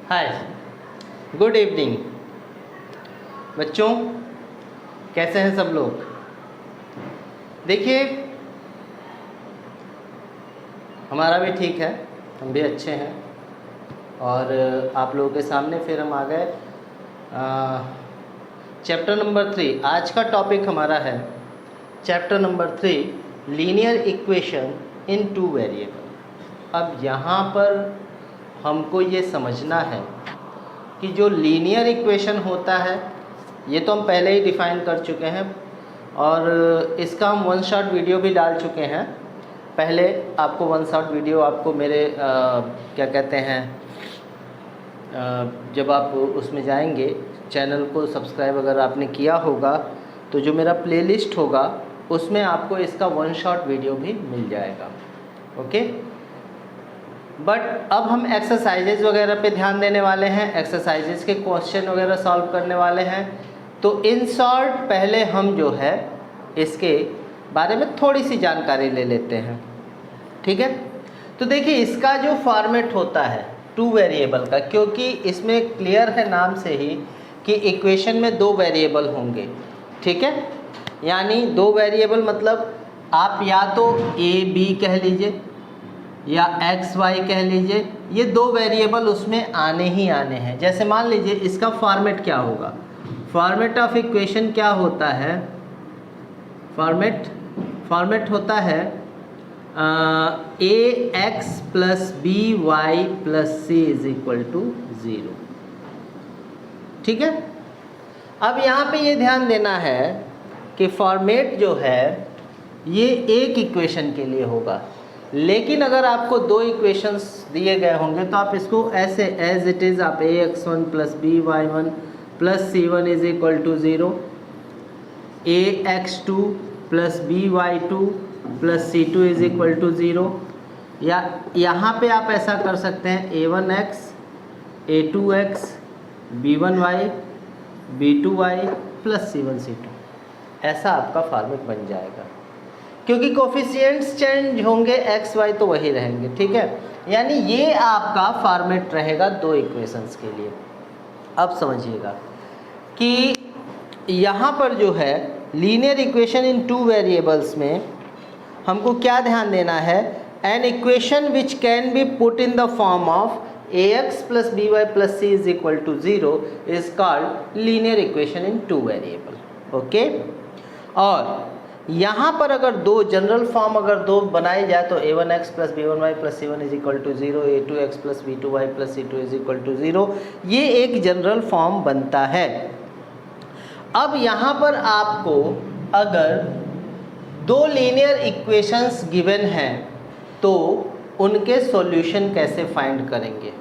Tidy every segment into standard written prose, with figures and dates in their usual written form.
हाय, good evening बच्चों, कैसे हैं सब लोग। देखिए, हमारा भी ठीक है, हम भी अच्छे हैं। और आप लोगों के सामने फिर हम आ गए चैप्टर नंबर 3। आज का टॉपिक हमारा है chapter number 3, linear equation in two variable. अब यहाँ पर हमको ये समझना है कि जो लीनियर इक्वेशन होता है, ये तो हम पहले ही डिफ़ाइन कर चुके हैं और इसका हम वन शॉट वीडियो भी डाल चुके हैं। पहले आपको वन शॉट वीडियो आपको मेरे क्या कहते हैं, जब आप उसमें जाएंगे, चैनल को सब्सक्राइब अगर आपने किया होगा तो जो मेरा प्लेलिस्ट होगा उसमें आपको इसका वन शॉट वीडियो भी मिल जाएगा। ओके, बट अब हम एक्सरसाइजेज वगैरह पे ध्यान देने वाले हैं, एक्सरसाइजेज के क्वेश्चन वगैरह सॉल्व करने वाले हैं। तो इन शॉर्ट पहले हम जो है इसके बारे में थोड़ी सी जानकारी ले लेते हैं, ठीक है। तो देखिए, इसका जो फॉर्मेट होता है टू वेरिएबल का, क्योंकि इसमें क्लियर है नाम से ही कि इक्वेशन में दो वेरिएबल होंगे, ठीक है। यानी दो वेरिएबल मतलब आप या तो ए बी कह लीजिए या एक्स वाई कह लीजिए, ये दो वेरिएबल उसमें आने ही आने हैं। जैसे मान लीजिए इसका फॉर्मेट क्या होगा, फॉर्मेट ऑफ इक्वेशन क्या होता है, फॉर्मेट होता है A X plus B Y plus C is equal to 0, ठीक है। अब यहाँ पे ये ध्यान देना है कि फॉर्मेट जो है ये एक इक्वेशन के लिए होगा, लेकिन अगर आपको दो इक्वेशंस दिए गए होंगे तो आप इसको ऐसे एज इट इज़ आप ax1 plus B Y one plus C one is equal to 0, ax2 plus B Y two plus C two is equal to 0, या यहाँ पे आप ऐसा कर सकते हैं a1x a2x b1y b2y plus c1 c2, ऐसा आपका फॉर्मेट बन जाएगा। क्योंकि कोफिशिएंट्स चेंज होंगे, एक्स वाई तो वही रहेंगे, ठीक है। यानी ये आपका फॉर्मेट रहेगा दो इक्वेशंस के लिए। अब समझिएगा कि यहाँ पर जो है linear equation in two variables में हमको क्या ध्यान देना है, an equation which can be put in the form of ax plus B Y plus C is equal to 0 is called linear equation in two variable. Okay, और यहाँ पर अगर दो जनरल फॉर्म अगर दो बनाई जाए तो a1x plus b1y plus c1 is equal to 0, a2x plus b2y plus c2 is equal to 0, ये एक जनरल फॉर्म बनता है। अब यहाँ पर आपको अगर दो लीनियर इक्वेशंस गिवन हैं तो उनके सॉल्यूशन कैसे फाइंड करेंगे,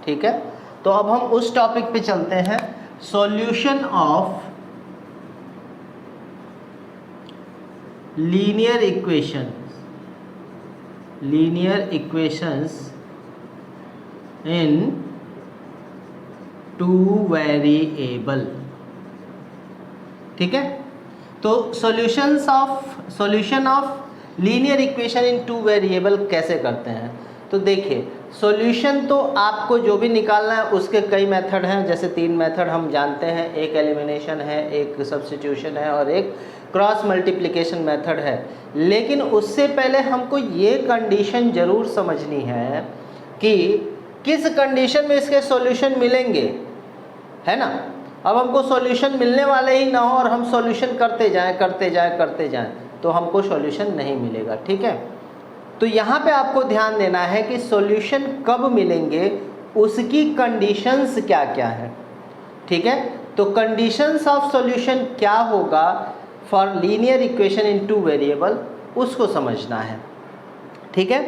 ठीक है। तो अब हम उस टॉपिक पे चलते हैं, solution of linear equations in two variable, ठीक है। तो solution of linear equation in two variable कैसे करते हैं, तो देखिए, सॉल्यूशन तो आपको जो भी निकालना है उसके कई मेथड हैं। जैसे 3 मेथड हम जानते हैं, एक एलिमिनेशन है, एक सब्स्टिट्यूशन है और एक क्रॉस मल्टीप्लिकेशन मेथड है। लेकिन उससे पहले हमको ये कंडीशन ज़रूर समझनी है कि किस कंडीशन में इसके सॉल्यूशन मिलेंगे, है ना। अब हमको सॉल्यूशन मिलने वाले ही ना हो और हम सॉल्यूशन करते जाएं तो हमको सॉल्यूशन नहीं मिलेगा, ठीक है। तो यहाँ पे आपको ध्यान देना है कि सॉल्यूशन कब मिलेंगे, उसकी कंडीशंस क्या क्या है, ठीक है। तो कंडीशंस ऑफ सॉल्यूशन क्या होगा for linear equation in two variable, उसको समझना है, ठीक है।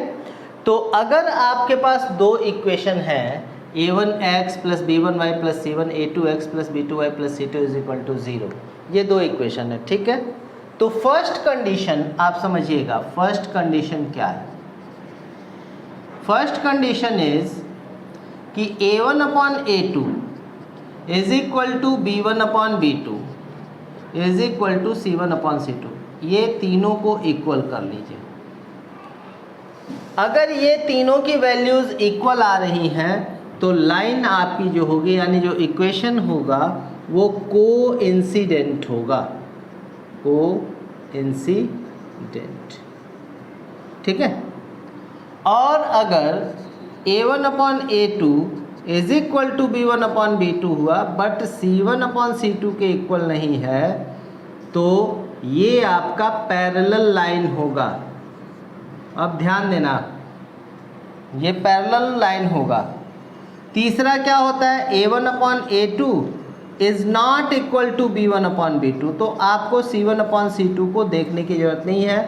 तो अगर आपके पास दो इक्वेशन हैं, a1x plus b1y plus c1, a2x plus b2y plus c2 is equal to 0, ये दो इक्वेशन है, ठीक है। तो फर्स्ट कंडीशन आप समझिएगा, फर्स्ट कंडीशन क्या है, फर्स्ट कंडीशन इज कि a1 upon a2 is equal to b1 upon b2 is equal to c1 upon c2, ये तीनों को इक्वल कर लीजिए। अगर ये तीनों की वैल्यूज़ इक्वल आ रही हैं तो लाइन आपकी जो होगी यानी जो इक्वेशन होगा वो कोइंसिडेंट होगा, कोइंसिडेंट, ठीक है। और अगर A1/A2 is equal to B1/B2 हुआ बट C1/C2 के इक्वल नहीं है तो ये आपका पैरेलल लाइन होगा। अब ध्यान देना, ये पैरेलल लाइन होगा। तीसरा क्या होता है, A1/A2 is not equal to B1/B2, तो आपको C1/C2 को देखने की जरूरत नहीं है।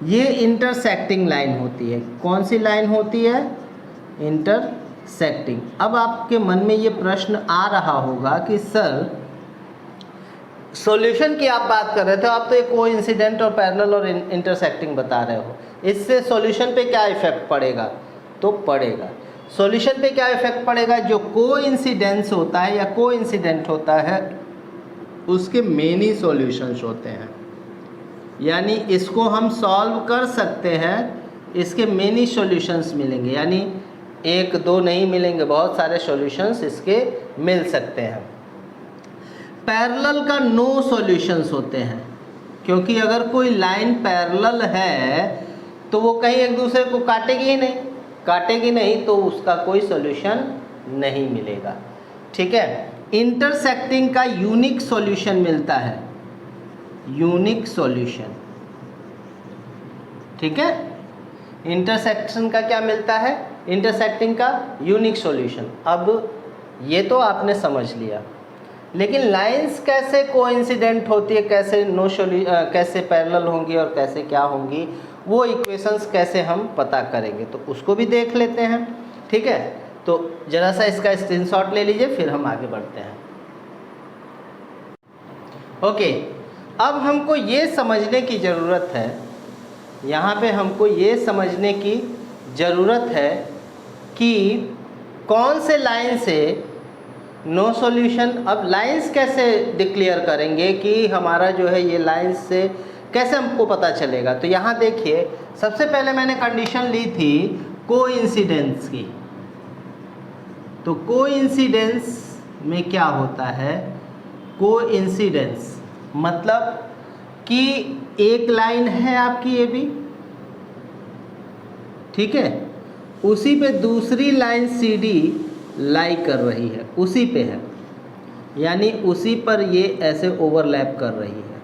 ये इंटरसेक्टिंग लाइन होती है। कौन सी लाइन होती है, इंटरसेक्टिंग। अब आपके मन में ये प्रश्न आ रहा होगा कि सर सॉल्यूशन की आप बात कर रहे थे, आप तो एक कोइंसिडेंट और पैरेलल और इंटरसेक्टिंग बता रहे हो, इससे सॉल्यूशन पे क्या इफेक्ट पड़ेगा? तो पड़ेगा। सॉल्यूशन पे क्या इफेक्ट पड़ेगा? जो कोइंसिडेंस होता है या कोइंसिडेंट होता है उसके मेनी सॉल्यूशंस होते हैं, यानी इसको हम सॉल्व कर सकते हैं, इसके मेनी सॉल्यूशंस मिलेंगे, यानी एक दो नहीं मिलेंगे, बहुत सारे सॉल्यूशंस इसके मिल सकते हैं। पैरेलल का नो सॉल्यूशंस होते हैं, क्योंकि अगर कोई लाइन पैरेलल है तो वो कहीं एक दूसरे को काटेगी नहीं तो उसका कोई सॉल्यूशन नहीं मिलेगा, ठीक है। इंटरसेक्टिंग का यूनिक सॉल्यूशन मिलता है, यूनिक सॉल्यूशन, ठीक है। इंटरसेक्शन का क्या मिलता है, इंटरसेक्टिंग का यूनिक सॉल्यूशन। अब ये तो आपने समझ लिया, लेकिन लाइंस कैसे कोइंसिडेंट होती है, कैसे पैरेलल होंगी और कैसे क्या होंगी, वो इक्वेशंस कैसे हम पता करेंगे, तो उसको भी देख लेते हैं, ठीक है। तो जरा सा इसका स्क्रीनशॉट ले लीजिए, फिर हम आगे बढ़ते हैं। ओके, अब हमको ये समझने की ज़रूरत है, यहाँ पे हमको ये समझने की ज़रूरत है कि कौन से लाइन से नो सॉल्यूशन। अब लाइंस कैसे डिक्लेयर करेंगे कि हमारा जो है ये लाइंस से कैसे हमको पता चलेगा? तो यहाँ देखिए, सबसे पहले मैंने कंडीशन ली थी कोइंसिडेंस की। तो कोइंसिडेंस में क्या होता है, कोइंसिडेंस मतलब कि एक लाइन है आपकी ए बी, ठीक है, उसी पे दूसरी लाइन सी डी लाई कर रही है, उसी पे है, यानी उसी पर ये ऐसे ओवरलैप कर रही है,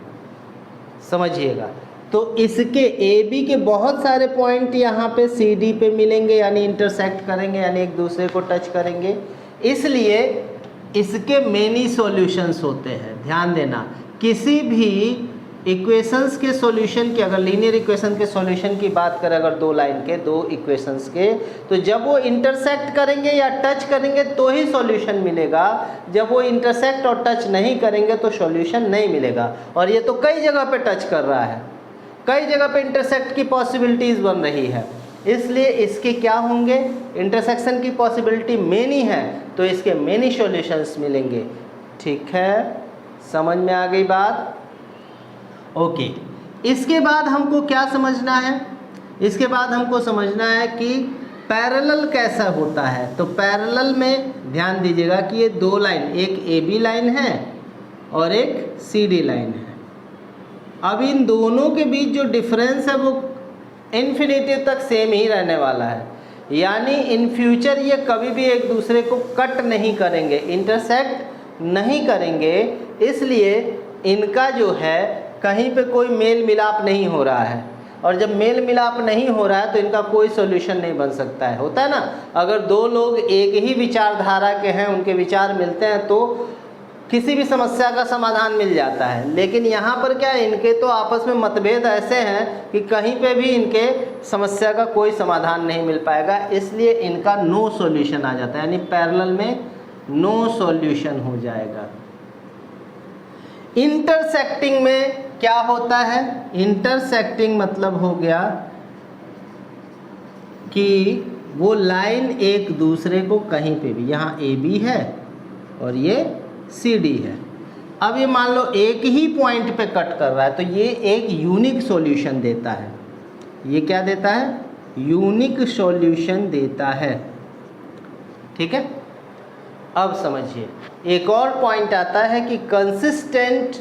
समझिएगा। तो इसके ए बी के बहुत सारे पॉइंट यहाँ पे सी डी पे मिलेंगे, यानी इंटरसेक्ट करेंगे, यानी एक दूसरे को टच करेंगे, इसलिए इसके मेनी सॉल्यूशंस होते हैं। ध्यान देना, किसी भी इक्वेशंस के सॉल्यूशन की, अगर लीनियर इक्वेशन के सॉल्यूशन की बात करें, अगर दो लाइन के, दो इक्वेशंस के, तो जब वो इंटरसेक्ट करेंगे या टच करेंगे तो ही सॉल्यूशन मिलेगा, जब वो इंटरसेक्ट और टच नहीं करेंगे तो सॉल्यूशन नहीं मिलेगा। और ये तो कई जगह पे टच कर रहा है, कई जगह पे इंटरसेक्ट की पॉसिबिलिटीज़ बन रही है, इसलिए इसके क्या होंगे, इंटरसेक्शन की पॉसिबिलिटी मेनी है तो इसके मेनी सॉल्यूशंस मिलेंगे, ठीक है। समझ में आ गई बात? ओके, इसके बाद हमको क्या समझना है, इसके बाद हमको समझना है कि पैरेलल कैसा होता है। तो पैरेलल में ध्यान दीजिएगा कि ये दो लाइन, एक ए बी लाइन है और एक सी डी लाइन है। अब इन दोनों के बीच जो डिफरेंस है वो इन्फिनिटी तक सेम ही रहने वाला है, यानी इन फ्यूचर ये कभी भी एक दूसरे को कट नहीं करेंगे, इंटरसेक्ट नहीं करेंगे, इसलिए इनका जो है कहीं पे कोई मेल मिलाप नहीं हो रहा है। और जब मेल मिलाप नहीं हो रहा है तो इनका कोई सॉल्यूशन नहीं बन सकता है। होता है ना, अगर दो लोग एक ही विचारधारा के हैं, उनके विचार मिलते हैं तो किसी भी समस्या का समाधान मिल जाता है। लेकिन यहाँ पर क्या है, इनके तो आपस में मतभेद ऐसे हैं कि कहीं पे भी इनके समस्या का कोई समाधान नहीं मिल पाएगा, इसलिए इनका नो सॉल्यूशन आ जाता है, यानी पैरेलल में नो सॉल्यूशन हो जाएगा। इंटरसेक्टिंग में क्या होता है, इंटरसेक्टिंग मतलब हो गया कि वो लाइन एक दूसरे को कहीं पे भी, यहाँ ए बी है और ये सी डी है, अब ये मान लो एक ही पॉइंट पे कट कर रहा है, तो ये एक यूनिक सॉल्यूशन देता है। ये क्या देता है, यूनिक सॉल्यूशन देता है, ठीक है। अब समझिए एक और पॉइंट आता है कि कंसिस्टेंट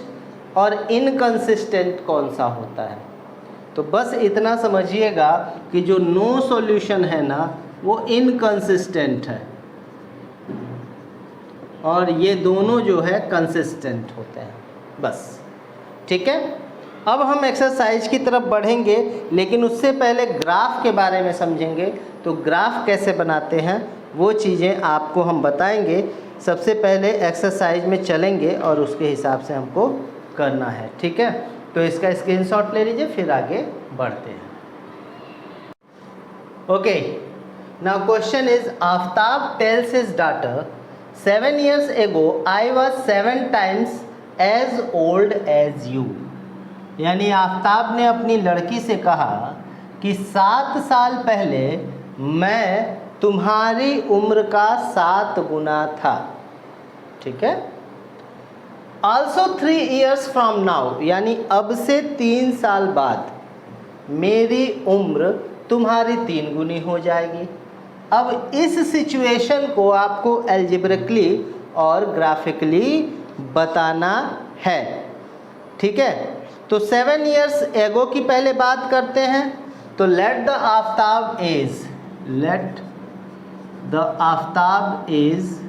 और इनकंसिस्टेंट कौन सा होता है। तो बस इतना समझिएगा कि जो नो सॉल्यूशन है ना वो इनकंसिस्टेंट है और ये दोनों जो है कंसिस्टेंट होते हैं, बस। ठीक है, अब हम एक्सरसाइज की तरफ बढ़ेंगे, लेकिन उससे पहले ग्राफ के बारे में समझेंगे। तो ग्राफ कैसे बनाते हैं वो चीज़ें आपको हम बताएंगे। सबसे पहले एक्सरसाइज में चलेंगे और उसके हिसाब से हमको करना है। ठीक है, तो इसका स्क्रीनशॉट ले लीजिए, फिर आगे बढ़ते हैं। Okay, now question is Aftab tales his daughter 7 years ago I was 7 times as old as you। यानी आफ्ताब ने अपनी लड़की से कहा कि 7 साल पहले मैं तुम्हारी उम्र का 7 गुना था। ठीक है, ऑल्सो 3 years from now, यानी अब से 3 साल बाद मेरी उम्र तुम्हारी 3 गुनी हो जाएगी। अब इस सिचुएशन को आपको एल्जेब्रिकली और ग्राफिकली बताना है। ठीक है, तो 7 years एगो की पहले बात करते हैं। तो let the Aftab age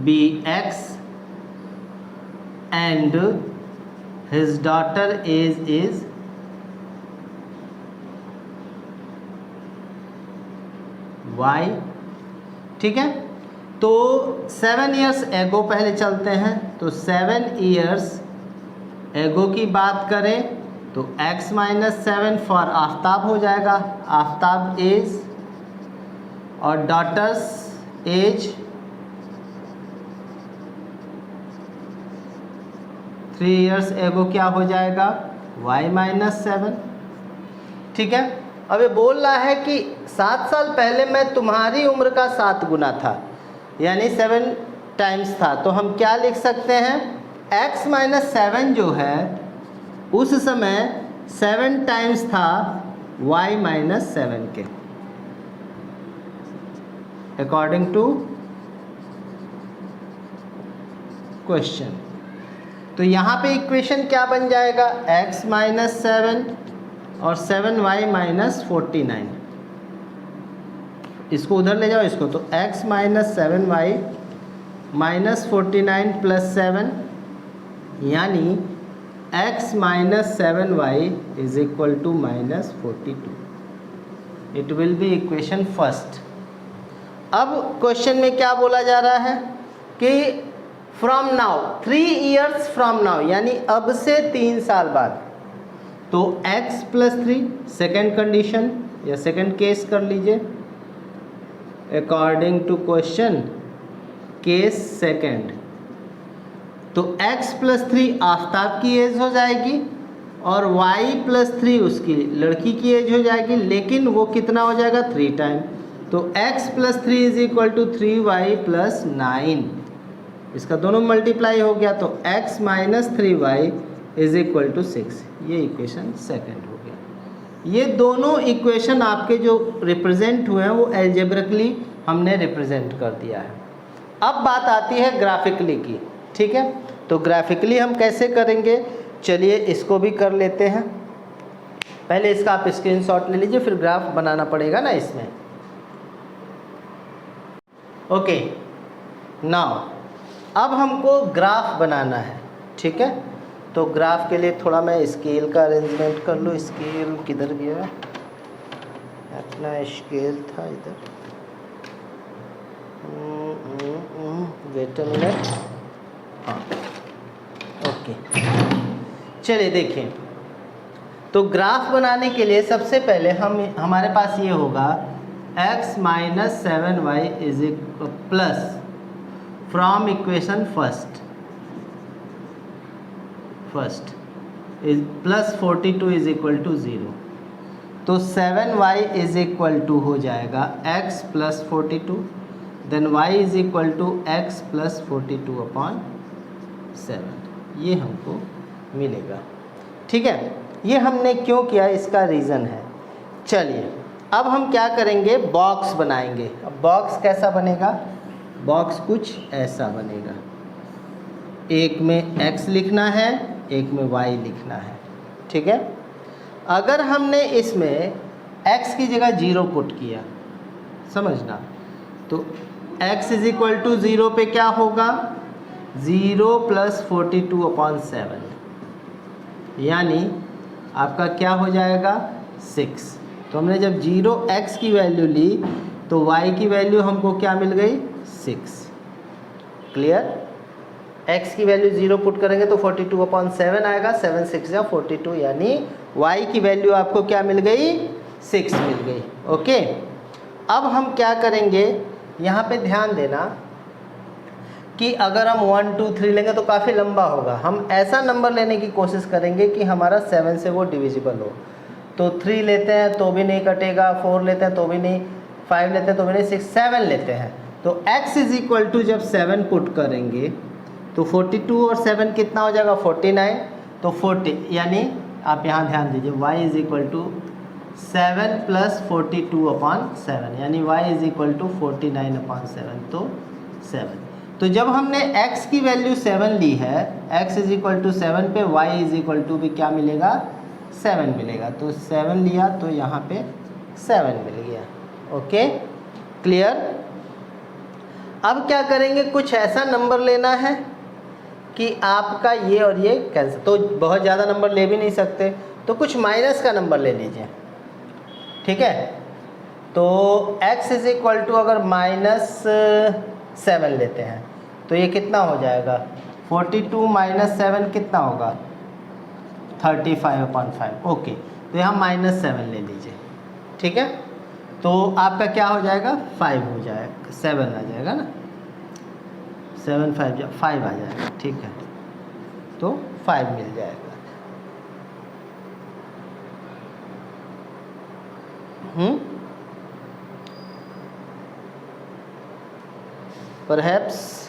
be x and his daughter age is y। ठीक है, तो 7 years एगो पहले चलते हैं। तो 7 years एगो की बात करें तो x - 7 फॉर आफ्ताब हो जाएगा, आफ्ताब एज, और डॉटर्स एज 3 years एगो क्या हो जाएगा, y - 7। ठीक है, अब ये बोल रहा है कि 7 साल पहले मैं तुम्हारी उम्र का 7 गुना था, यानी 7 टाइम्स था। तो हम क्या लिख सकते हैं, x - 7 जो है उस समय 7 टाइम्स था y - 7 के, अकॉर्डिंग टू क्वेश्चन। तो यहाँ पे इक्वेशन क्या बन जाएगा, x - 7 और 7y - 49। इसको उधर ले जाओ इसको, तो x - 7y - 49 + 7, यानी x - 7y = -42। It will be equation first. अब क्वेश्चन में क्या बोला जा रहा है कि from now 3 years from now, यानी अब से 3 साल बाद। तो x + 3 सेकेंड कंडीशन या सेकेंड केस कर लीजिए, according to question case second. तो x + 3 आफ्ताब की एज हो जाएगी और y + 3 उसकी लड़की की एज हो जाएगी, लेकिन वो कितना हो जाएगा, 3 टाइम। तो x + 3 = 3y + 9, इसका दोनों मल्टीप्लाई हो गया, तो x - 3y = 6। ये इक्वेशन सेकंड हो गया। ये दोनों इक्वेशन आपके जो रिप्रेजेंट हुए हैं वो एल्जेब्रिकली हमने रिप्रेजेंट कर दिया है। अब बात आती है ग्राफिकली की। ठीक है, तो ग्राफिकली हम कैसे करेंगे, चलिए इसको भी कर लेते हैं। पहले इसका आप स्क्रीनशॉट ले लीजिए, फिर ग्राफ बनाना पड़ेगा ना इसमें। ओके, नाउ अब हमको ग्राफ बनाना है। ठीक है, तो ग्राफ के लिए थोड़ा मैं स्केल का अरेंजमेंट कर लूँ। स्केल किधर गया, अपना स्केल था इधर, वेट अ मिनट। हाँ, ओके, चलिए देखें। तो ग्राफ बनाने के लिए सबसे पहले हमारे पास ये होगा x - 7y plus from equation first is plus 42 = 0। तो 7y हो जाएगा x + 42, देन y x + 42/7, ये हमको मिलेगा। ठीक है, ये हमने क्यों किया, इसका रीज़न है। चलिए अब हम क्या करेंगे, बॉक्स बनाएंगे। अब बॉक्स कैसा बनेगा, बॉक्स कुछ ऐसा बनेगा। एक में x लिखना है, एक में y लिखना है, ठीक है। अगर हमने इसमें x की जगह 0 पुट किया, समझना, तो x इज इक्वल टू 0 पे क्या होगा, 0 प्लस 42/7, यानी आपका क्या हो जाएगा 6। तो हमने जब 0x की वैल्यू ली तो y की वैल्यू हमको क्या मिल गई 6। क्लियर, x की वैल्यू 0 पुट करेंगे तो 42/7 आएगा, 7 6 या 42, यानी y की वैल्यू आपको क्या मिल गई 6 मिल गई। ओके, अब हम क्या करेंगे, यहाँ पे ध्यान देना कि अगर हम 1 2 3 लेंगे तो काफ़ी लंबा होगा। हम ऐसा नंबर लेने की कोशिश करेंगे कि हमारा 7 से वो डिविजिबल हो। तो 3 लेते हैं तो भी नहीं कटेगा, 4 लेते हैं तो भी नहीं, 5 लेते हैं तो भी नहीं, 6 7 लेते हैं। तो x इज इक्वल टू जब 7 पुट करेंगे तो 42 और 7 कितना हो जाएगा 49। तो 40, यानी आप यहाँ ध्यान दीजिए, y is equal to 7 plus 42/7, यानी y इज इक्वल टू 49/7, तो 7। तो जब हमने x की वैल्यू 7 ली है, x इज इक्वल टू 7 पे y इज इक्वल टू भी क्या मिलेगा 7 मिलेगा। तो 7 लिया तो यहाँ पे 7 मिल गया। Okay, clear. अब क्या करेंगे, कुछ ऐसा नंबर लेना है कि आपका ये और ये कैंसिल, तो बहुत ज़्यादा नंबर ले भी नहीं सकते, तो कुछ माइनस का नंबर ले लीजिए, ठीक है। तो x इज इक्वल टू अगर -7 लेते हैं तो ये कितना हो जाएगा, 42 - 7 कितना होगा 35/5। ओके, तो यहाँ -7 ले लीजिए, ठीक है। तो आपका क्या हो जाएगा 5 हो जाएगा, 7 आ जाएगा ना, 7 5 5 आ जाएगा, ठीक है। तो 5 मिल जाएगा। परहैप्स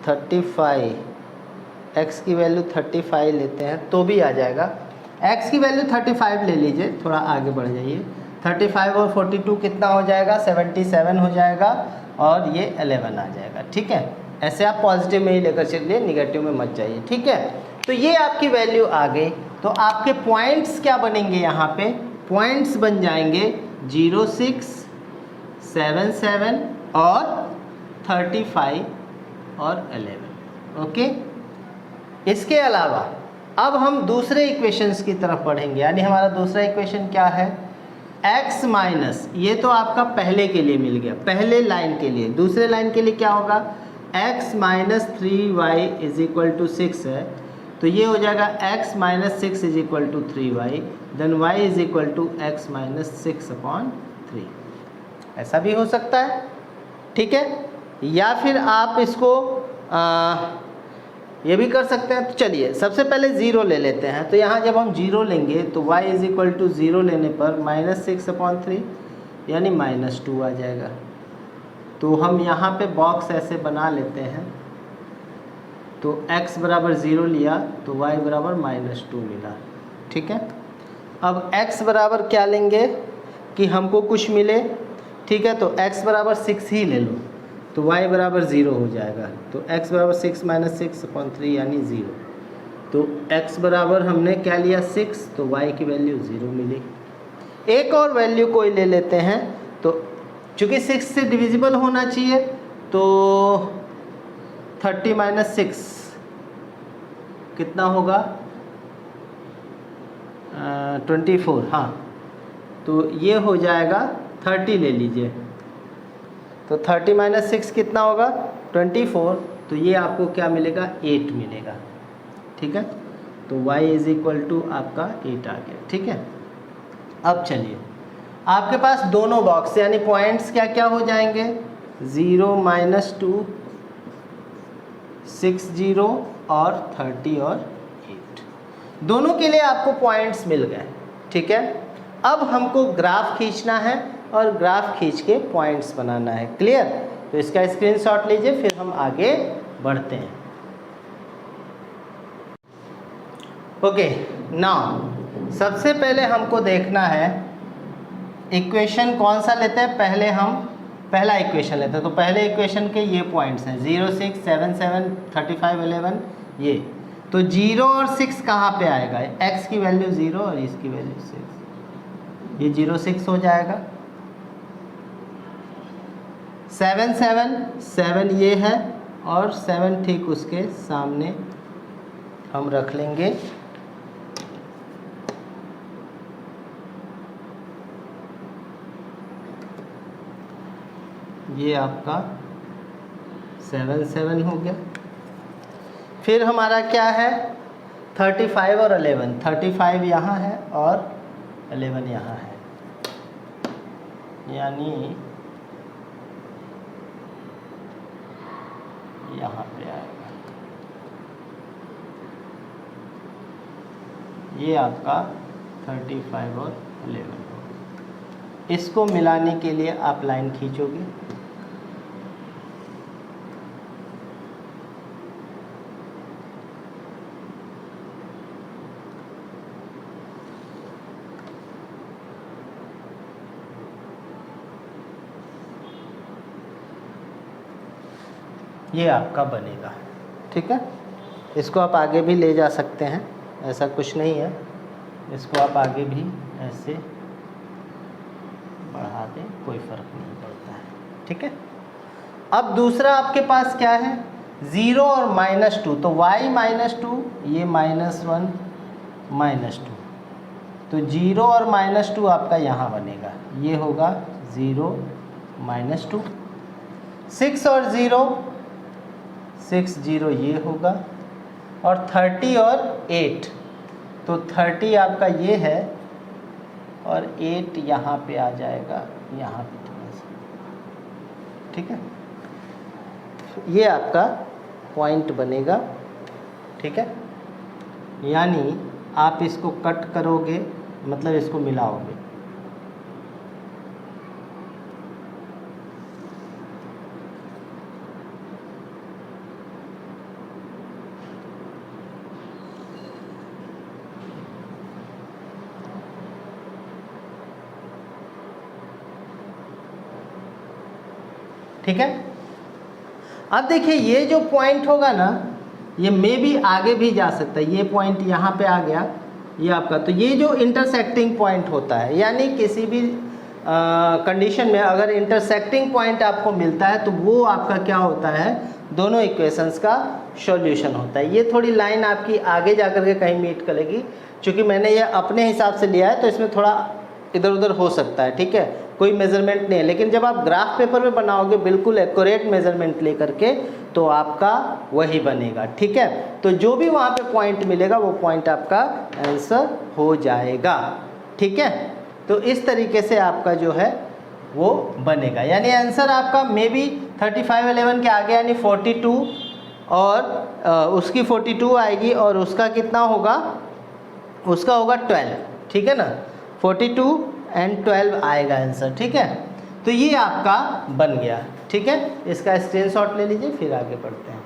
35, x की वैल्यू 35 लेते हैं तो भी आ जाएगा। x की वैल्यू 35 ले लीजिए, थोड़ा आगे बढ़ जाइए। 35 और 42 कितना हो जाएगा 77 हो जाएगा, और ये 11 आ जाएगा, ठीक है। ऐसे आप पॉजिटिव में ही लेकर चलिए, निगेटिव में मत जाइए, ठीक है। तो ये आपकी वैल्यू आ गई। तो आपके पॉइंट्स क्या बनेंगे, यहाँ पे पॉइंट्स बन जाएंगे 0 6 7 7 और 35 और 11। ओके, इसके अलावा अब हम दूसरे इक्वेशंस की तरफ बढ़ेंगे, यानी हमारा दूसरा इक्वेशन क्या है, x माइनस, ये तो आपका पहले के लिए मिल गया, पहले लाइन के लिए। दूसरे लाइन के लिए क्या होगा, x minus 3y is equal to 6 है, तो ये हो जाएगा x minus 6 is equal to 3y, then y is equal to x minus 6/3। ऐसा भी हो सकता है, ठीक है। या फिर आप इसको ये भी कर सकते हैं। तो चलिए सबसे पहले 0 ले लेते हैं। तो यहाँ जब हम 0 लेंगे तो y इज इक्वल टू 0 लेने पर -6/3 यानी -2 आ जाएगा। तो हम यहाँ पे बॉक्स ऐसे बना लेते हैं। तो x बराबर 0 लिया तो y बराबर -2 मिला, ठीक है। अब x बराबर क्या लेंगे कि हमको कुछ मिले, ठीक है। तो x बराबर 6 ही ले लो, तो y बराबर 0 हो जाएगा। तो x बराबर 6 - 6/3 यानी 0। तो x बराबर हमने क्या लिया 6, तो y की वैल्यू 0 मिली। एक और वैल्यू कोई ले लेते हैं। तो चूँकि 6 से डिविजिबल होना चाहिए, तो 30 - 6 कितना होगा 24, हाँ। तो ये हो जाएगा 30 ले लीजिए। तो 30 - 6 कितना होगा 24। तो ये आपको क्या मिलेगा 8 मिलेगा, ठीक है। तो y इज इक्वल टू आपका 8 आ गया, ठीक है। अब चलिए आपके पास दोनों बॉक्स यानी पॉइंट्स क्या क्या हो जाएंगे 0 -2 6 0 और 30 और 8, दोनों के लिए आपको पॉइंट्स मिल गए, ठीक है। अब हमको ग्राफ खींचना है और ग्राफ खींच के पॉइंट्स बनाना है, क्लियर। तो इसका स्क्रीनशॉट लीजिए, फिर हम आगे बढ़ते हैं। ओके, नाउ सबसे पहले हमको देखना है इक्वेशन कौन सा लेते हैं, पहले हम पहला इक्वेशन लेते हैं। तो पहले इक्वेशन के ये पॉइंट्स हैं 0, 6, 7, 7, 35, 11 ये। तो 0 और 6 कहाँ पे आएगा, x की वैल्यू 0 और इसकी वैल्यू 6, ये 0, 6 हो जाएगा। 7, 7, 7 ये है और 7 ठीक उसके सामने हम रख लेंगे। ये आपका 7, 7 हो गया। फिर हमारा क्या है 35 और 11, 35 यहाँ है और 11 यहाँ है, यानी यहाँ पे आएगा। ये आपका 35 और 11 होगा। इसको मिलाने के लिए आप लाइन खींचोगे, ये आपका बनेगा। ठीक है, इसको आप आगे भी ले जा सकते हैं, ऐसा कुछ नहीं है। इसको आप आगे भी ऐसे बढ़ा दें, कोई फ़र्क नहीं पड़ता है। ठीक है, अब दूसरा आपके पास क्या है 0 और -2, तो y -2 ये -1 -2, तो 0 और -2 आपका यहाँ बनेगा, ये होगा 0 -2। 6 और 0 6 0 ये होगा, और 30 और 8, तो 30 आपका ये है और 8 यहाँ पे आ जाएगा, यहाँ पे थोड़ा सा। ठीक है, ये आपका पॉइंट बनेगा। ठीक है, यानी आप इसको कट करोगे, मतलब इसको मिलाओगे। ठीक है, अब देखिए ये जो पॉइंट होगा ना, ये मे भी आगे भी जा सकता है। ये पॉइंट यहाँ पे आ गया, ये आपका, तो ये जो इंटरसेक्टिंग पॉइंट होता है, यानी किसी भी कंडीशन में अगर इंटरसेक्टिंग पॉइंट आपको मिलता है तो वो आपका क्या होता है, दोनों इक्वेशंस का सॉल्यूशन होता है। ये थोड़ी लाइन आपकी आगे जा कर के कहीं मीट करेगी, क्योंकि मैंने ये अपने हिसाब से लिया है तो इसमें थोड़ा इधर उधर हो सकता है। ठीक है, कोई मेज़रमेंट नहीं है, लेकिन जब आप ग्राफ पेपर में बनाओगे बिल्कुल एक्यूरेट मेज़रमेंट लेकर के, तो आपका वही बनेगा। ठीक है, तो जो भी वहाँ पे पॉइंट मिलेगा वो पॉइंट आपका आंसर हो जाएगा। ठीक है, तो इस तरीके से आपका जो है वो बनेगा, यानी आंसर आपका मे बी 35 11 के आगे यानी 42, और उसकी 42 आएगी, और उसका कितना होगा, उसका होगा 12। ठीक है ना, 42 एंड 12 आएगा आंसर। ठीक है, तो ये आपका बन गया। ठीक है, इसका स्क्रीनशॉट ले लीजिए, फिर आगे बढ़ते हैं।